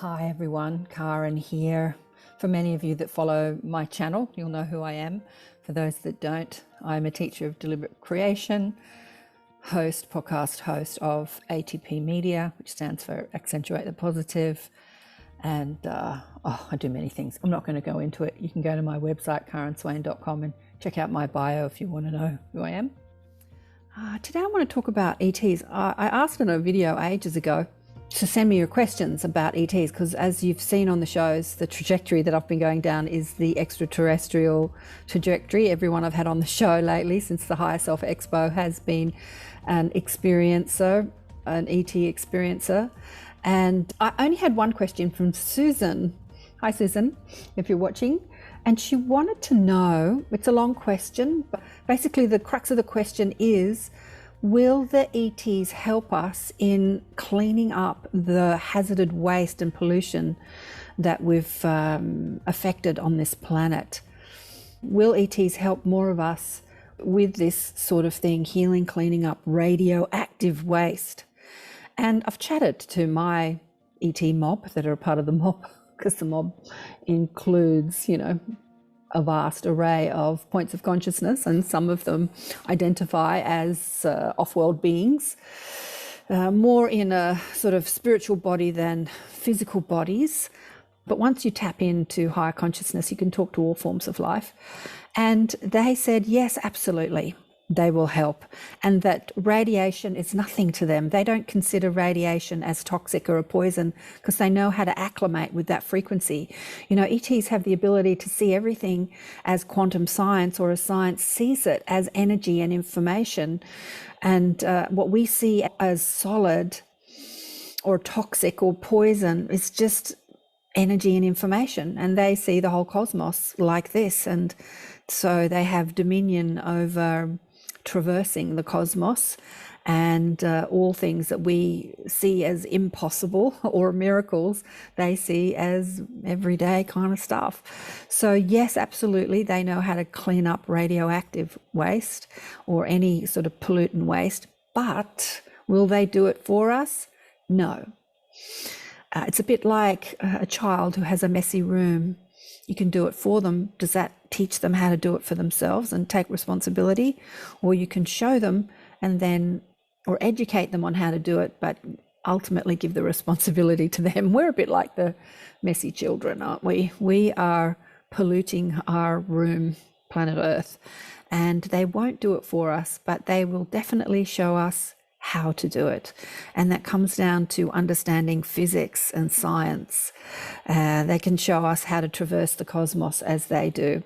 Hi everyone, Karen here. For many of you that follow my channel, you'll know who I am. For those that don't, I'm a teacher of deliberate creation, podcast host of ATP Media, which stands for Accentuate the Positive. And I do many things. I'm not going to go into it. You can go to my website, karenswain.com, and check out my bio if you want to know who I am. Today I want to talk about ETs. I asked in a video ages ago to send me your questions about ETs, because as you've seen on the shows, the trajectory that I've been going down is the extraterrestrial trajectory. Everyone I've had on the show lately since the Higher Self Expo has been an experiencer, an ET experiencer. And I only had one question from Susan. Hi Susan, if you're watching. And she wanted to know, it's a long question, but basically the crux of the question is, will the ETs help us in cleaning up the hazarded waste and pollution that we've affected on this planet? Will ETs help more of us with this sort of thing, healing, cleaning up radioactive waste? And I've chatted to my ET mob that are a part of the mob, because the mob includes, a vast array of points of consciousness, and some of them identify as off-world beings, more in a sort of spiritual body than physical bodies. But once you tap into higher consciousness, you can talk to all forms of life. And they said, yes, absolutely, they will help, and that radiation is nothing to them. They don't consider radiation as toxic or a poison because they know how to acclimate with that frequency. ETs have the ability to see everything as quantum science, or as science sees it, as energy and information. And what we see as solid or toxic or poison is just energy and information, and they see the whole cosmos like this. And so they have dominion over traversing the cosmos, and all things that we see as impossible or miracles, they see as everyday kind of stuff. So yes, absolutely, they know how to clean up radioactive waste or any sort of pollutant waste, but will they do it for us? No. It's a bit like a child who has a messy room. You can do it for them. Does that teach them how to do it for themselves and take responsibility? Or you can show them and then, or educate them on how to do it, but ultimately give the responsibility to them. We're a bit like the messy children, aren't we? We are polluting our room, planet Earth, and they won't do it for us, but they will definitely show us how to do it. And that comes down to understanding physics and science. They can show us how to traverse the cosmos as they do.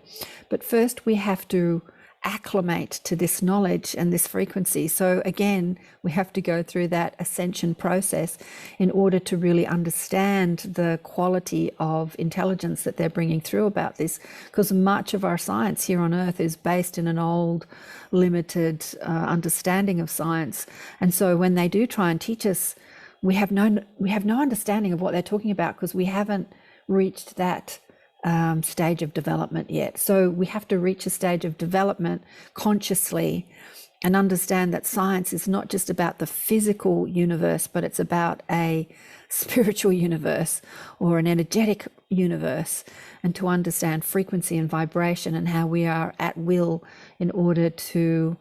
But first we have to acclimate to this knowledge and this frequency. So again, we have to go through that ascension process in order to really understand the quality of intelligence that they're bringing through about this, because much of our science here on Earth is based in an old, limited understanding of science. And so when they do try and teach us, we have no understanding of what they're talking about, because we haven't reached that stage of development yet. So we have to reach a stage of development consciously and understand that science is not just about the physical universe, but it's about a spiritual universe or an energetic universe, and to understand frequency and vibration and how we are at will in order to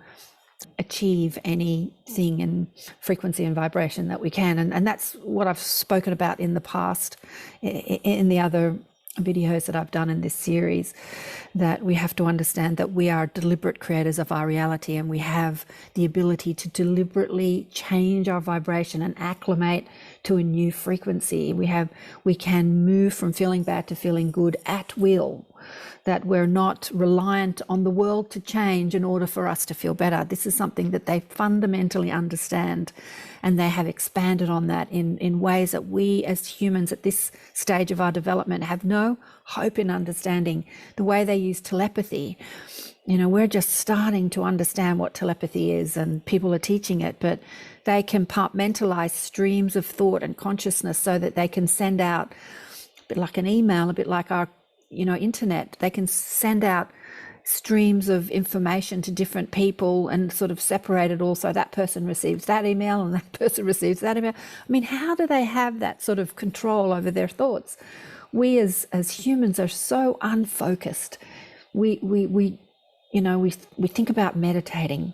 achieve anything in frequency and vibration that we can. And that's what I've spoken about in the past in the other videos that I've done in this series, that we have to understand that we are deliberate creators of our reality, and we have the ability to deliberately change our vibration and acclimate to a new frequency. We can move from feeling bad to feeling good at will, that we're not reliant on the world to change in order for us to feel better. This is something that they fundamentally understand, and they have expanded on that in ways that we as humans at this stage of our development have no hope in understanding. The way they use telepathy, we're just starting to understand what telepathy is, and people are teaching it, but they compartmentalize streams of thought and consciousness so that they can send out, a bit like an email, a bit like our internet. They can send out streams of information to different people and sort of separate it all so that person receives that email and that person receives that email. I mean, how do they have that sort of control over their thoughts? We as humans are so unfocused. We think about meditating,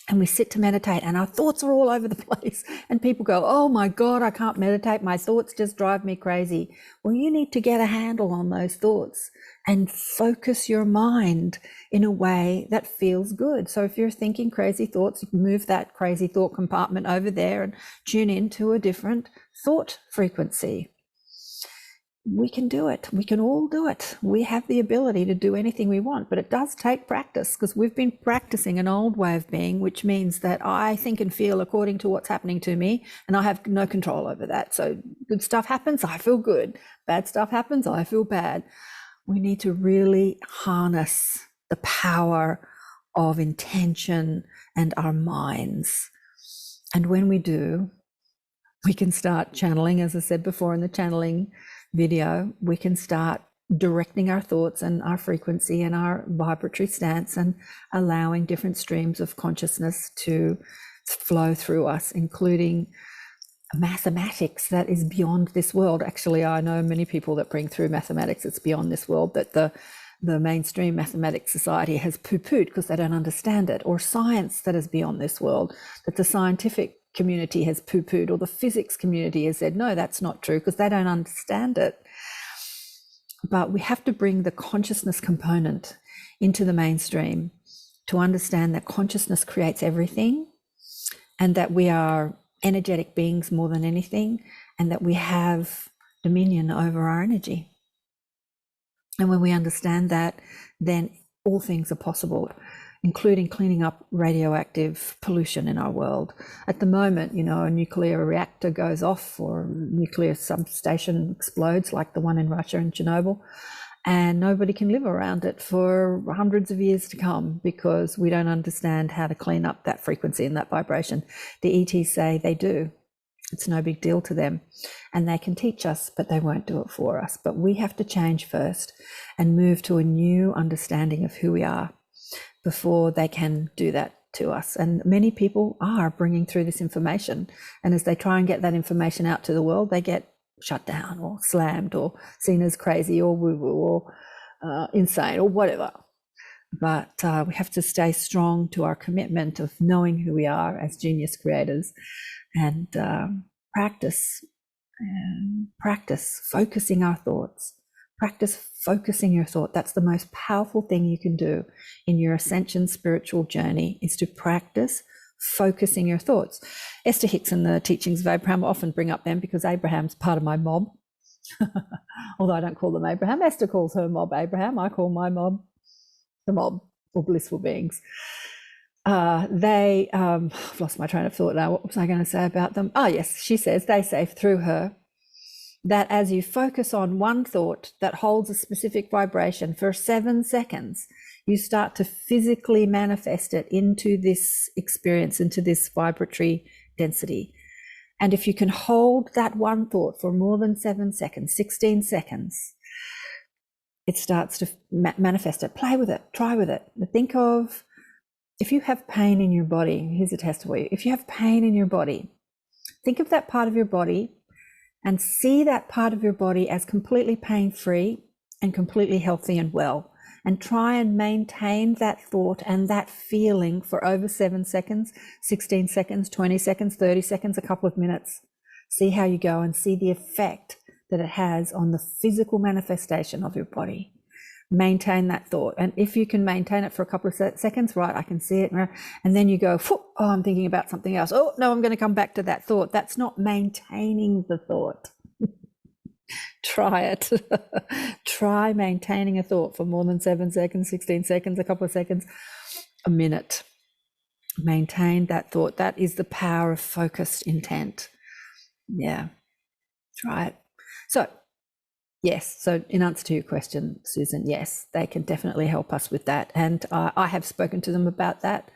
and we sit to meditate and our thoughts are all over the place, and people go, oh my God, I can't meditate, my thoughts just drive me crazy. Well, you need to get a handle on those thoughts and focus your mind in a way that feels good. So if you're thinking crazy thoughts, move that crazy thought compartment over there and tune into a different thought frequency. We can do it. We can all do it. We have the ability to do anything we want, but it does take practice, because we've been practicing an old way of being, which means that I think and feel according to what's happening to me, and I have no control over that. So good stuff happens, I feel good. Bad stuff happens, I feel bad. We need to really harness the power of intention and our minds. And when we do, we can start channeling, as I said before in the channeling video, we can start directing our thoughts and our frequency and our vibratory stance and allowing different streams of consciousness to flow through us, including mathematics that is beyond this world. Actually, I know many people that bring through mathematics that's beyond this world, that the mainstream mathematics society has poo-pooed because they don't understand it, or science that is beyond this world, that the scientific community has poo-pooed, or the physics community has said, no, that's not true, because they don't understand it. But we have to bring the consciousness component into the mainstream to understand that consciousness creates everything, and that we are energetic beings more than anything, and that we have dominion over our energy. And when we understand that, then all things are possible, including cleaning up radioactive pollution in our world. At the moment, a nuclear reactor goes off, or a nuclear substation explodes, like the one in Russia in Chernobyl, and nobody can live around it for hundreds of years to come, because we don't understand how to clean up that frequency and that vibration. The ETs say they do. It's no big deal to them, and they can teach us, but they won't do it for us. But we have to change first and move to a new understanding of who we are before they can do that to us. And many people are bringing through this information, and as they try and get that information out to the world, they get shut down or slammed or seen as crazy or woo-woo or insane or whatever. But we have to stay strong to our commitment of knowing who we are as genius creators, and practice focusing our thoughts. Practice focusing your thought. That's the most powerful thing you can do in your ascension spiritual journey, is to practice focusing your thoughts. Esther Hicks and the teachings of Abraham often bring up them, because Abraham's part of my mob. Although I don't call them Abraham. Esther calls her mob Abraham. I call my mob the mob, or blissful beings. I've lost my train of thought now. What was I going to say about them? Oh yes, she says, they say through her, that as you focus on one thought that holds a specific vibration for 7 seconds, you start to physically manifest it into this experience, into this vibratory density. And if you can hold that one thought for more than 7 seconds, 16 seconds, it starts to manifest it. Play with it, try with it. Think of, if you have pain in your body, here's a test for you. If you have pain in your body, think of that part of your body and see that part of your body as completely pain-free and completely healthy and well. And try and maintain that thought and that feeling for over 7 seconds, 16 seconds, 20 seconds, 30 seconds, a couple of minutes. See how you go and see the effect that it has on the physical manifestation of your body. Maintain that thought. And if you can maintain it for a couple of seconds, right, I can see it. And then you go, oh, I'm thinking about something else. Oh, no, I'm going to come back to that thought. That's not maintaining the thought. Try it. Try maintaining a thought for more than 7 seconds, 16 seconds, a couple of seconds, a minute. Maintain that thought. That is the power of focused intent. Yeah, try it. So, yes, so in answer to your question, Susan, yes, they can definitely help us with that. And I have spoken to them about that.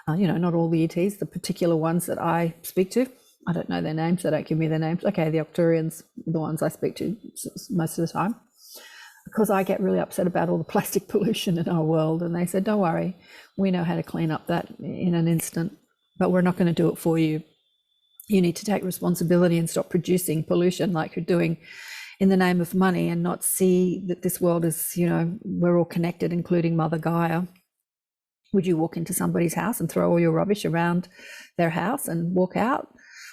Not all the ETs, the particular ones that I speak to. I don't know their names, they don't give me their names. Okay, the Octurians, the ones I speak to most of the time. because I get really upset about all the plastic pollution in our world. And they said, don't worry, we know how to clean up that in an instant, but we're not going to do it for you. You need to take responsibility and stop producing pollution like you're doing in the name of money, and not see that this world is, we're all connected, including Mother Gaia. Would you walk into somebody's house and throw all your rubbish around their house and walk out?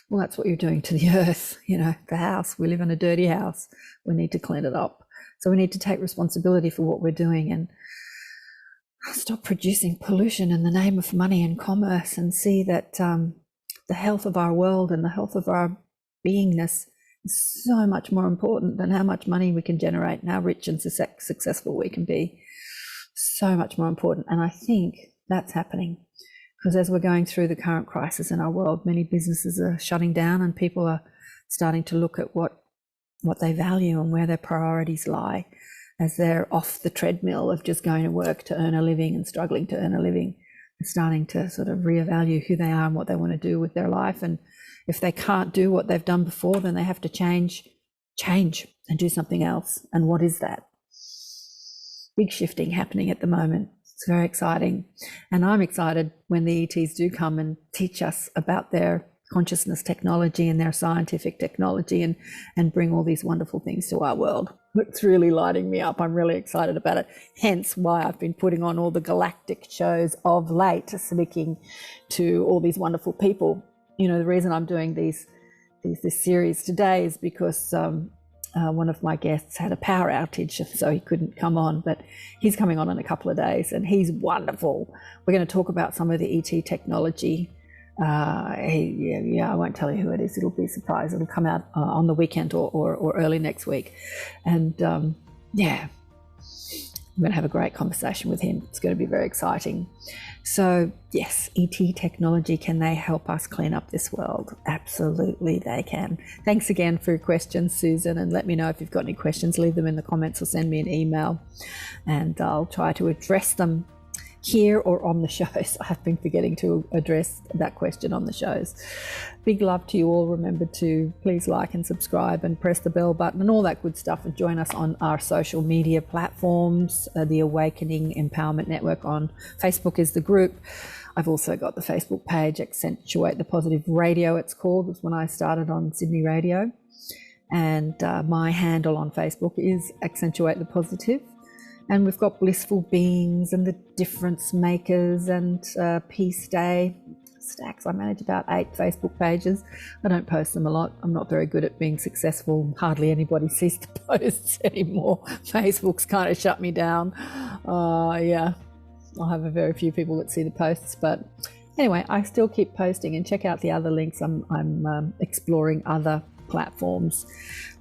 Well, that's what you're doing to the earth, the house. We live in a dirty house. We need to clean it up. So we need to take responsibility for what we're doing and stop producing pollution in the name of money and commerce, and see that the health of our world and the health of our beingness is so much more important than how much money we can generate and how rich and successful we can be. So much more important. And I think that's happening because as we're going through the current crisis in our world, many businesses are shutting down and people are starting to look at what they value and where their priorities lie, as they're off the treadmill of just going to work to earn a living and struggling to earn a living, and starting to sort of reevaluate who they are and what they want to do with their life. And if they can't do what they've done before, then they have to change and do something else. And what is that? Big shifting happening at the moment. It's very exciting. And I'm excited when the ETs do come and teach us about their consciousness technology and their scientific technology and bring all these wonderful things to our world. It's really lighting me up. I'm really excited about it. Hence why I've been putting on all the galactic shows of late, speaking to all these wonderful people. The reason I'm doing this series today is because one of my guests had a power outage, so he couldn't come on, but he's coming on in a couple of days and he's wonderful. We're going to talk about some of the ET technology. I won't tell you who it is. It'll be a surprise. It'll come out on the weekend or early next week. And I'm going to have a great conversation with him. It's going to be very exciting. So yes, ET technology, can they help us clean up this world? Absolutely they can. Thanks again for your questions, Susan, and let me know if you've got any questions. Leave them in the comments or send me an email and I'll try to address them here or on the shows. I've been forgetting to address that question on the shows. Big love to you all. Remember to please like and subscribe and press the bell button and all that good stuff, and join us on our social media platforms. The Awakening Empowerment Network on Facebook is the group. I've also got the Facebook page, Accentuate the Positive Radio, it's called. It's when I started on Sydney Radio. And my handle on Facebook is Accentuate the Positive. And we've got Blissful Beings and the Difference Makers and Peace Day. Stacks. I manage about 8 Facebook pages. I don't post them a lot. I'm not very good at being successful. Hardly anybody sees the posts anymore. Facebook's kind of shut me down. I'll have a very few people that see the posts. But anyway, I still keep posting, and check out the other links. I'm exploring other platforms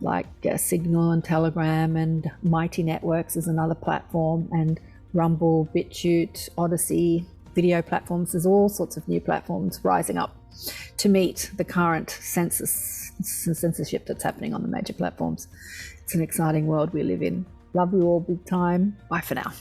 like Signal and Telegram, and Mighty Networks is another platform, and Rumble, BitChute, Odyssey, video platforms. There's all sorts of new platforms rising up to meet the current censorship that's happening on the major platforms. It's an exciting world we live in. Love you all big time. Bye for now.